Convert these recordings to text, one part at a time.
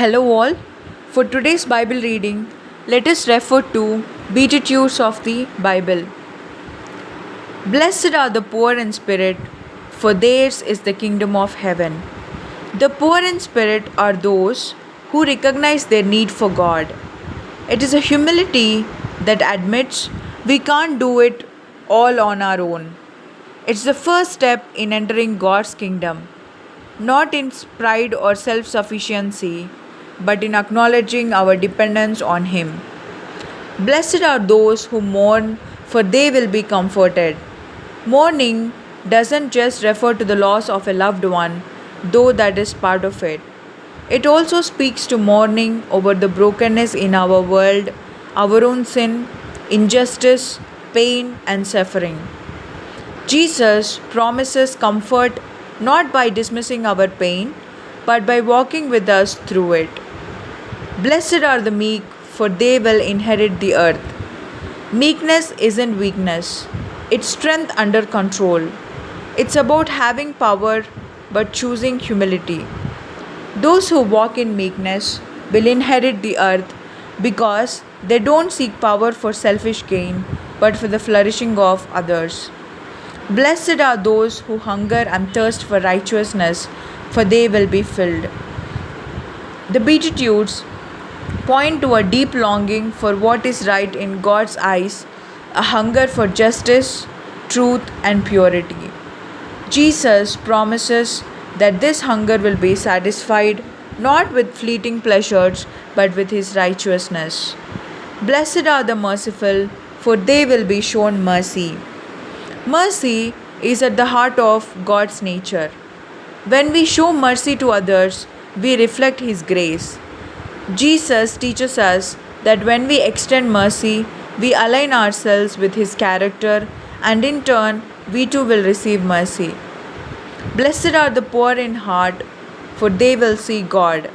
Hello, all. For today's Bible reading, let us refer to Beatitudes of the Bible. Blessed are the poor in spirit, for theirs is the kingdom of heaven. The poor in spirit are those who recognize their need for God. It is a humility that admits we can't do it all on our own. It's the first step in entering God's kingdom, not in pride or self sufficiency, but in acknowledging our dependence on Him. Blessed are those who mourn, for they will be comforted. Mourning doesn't just refer to the loss of a loved one, though that is part of it. It also speaks to mourning over the brokenness in our world, our own sin, injustice, pain, and suffering. Jesus promises comfort not by dismissing our pain, but by walking with us through it. Blessed are the meek, for they will inherit the earth. Meekness isn't weakness, it's strength under control. It's about having power but choosing humility. Those who walk in meekness will inherit the earth because they don't seek power for selfish gain but for the flourishing of others. Blessed are those who hunger and thirst for righteousness, for they will be filled. The Beatitudes point to a deep longing for what is right in God's eyes, a hunger for justice, truth, and purity. Jesus promises that this hunger will be satisfied not with fleeting pleasures but with His righteousness. Blessed are the merciful, for they will be shown mercy. Mercy is at the heart of God's nature. When we show mercy to others, we reflect His grace. Jesus teaches us that when we extend mercy, we align ourselves with His character, and in turn, we too will receive mercy. Blessed are the poor in heart, for they will see God.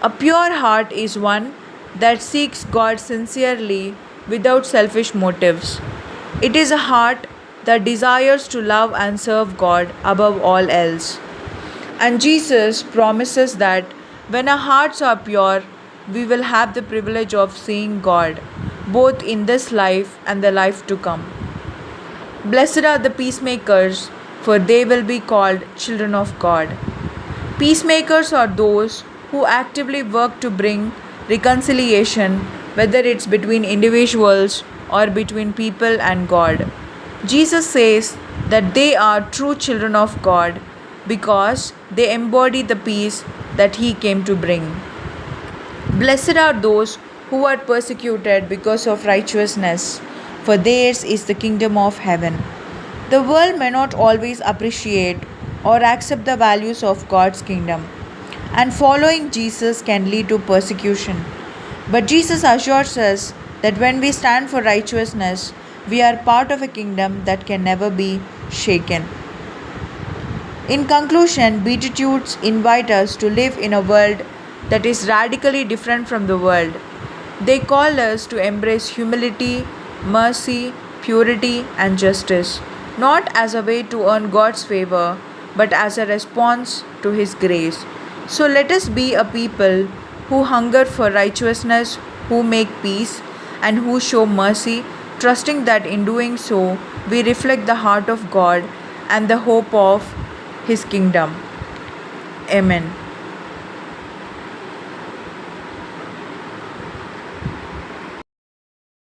A pure heart is one that seeks God sincerely without selfish motives. It is a heart that desires to love and serve God above all else. And Jesus promises that when our hearts are pure, we will have the privilege of seeing God, both in this life and the life to come. Blessed are the peacemakers, for they will be called children of God. Peacemakers are those who actively work to bring reconciliation, whether it's between individuals or between people and God. Jesus says that they are true children of God because they embody the peace that He came to bring. Blessed are those who are persecuted because of righteousness, for theirs is the kingdom of heaven. The world may not always appreciate or accept the values of God's kingdom, and following Jesus can lead to persecution. But Jesus assures us that when we stand for righteousness, we are part of a kingdom that can never be shaken. In conclusion, Beatitudes invite us to live in a world that is radically different from the world. They call us to embrace humility, mercy, purity, and justice, not as a way to earn God's favor, but as a response to His grace. So let us be a people who hunger for righteousness, who make peace, and who show mercy, trusting that in doing so, we reflect the heart of God and the hope of His kingdom. Amen.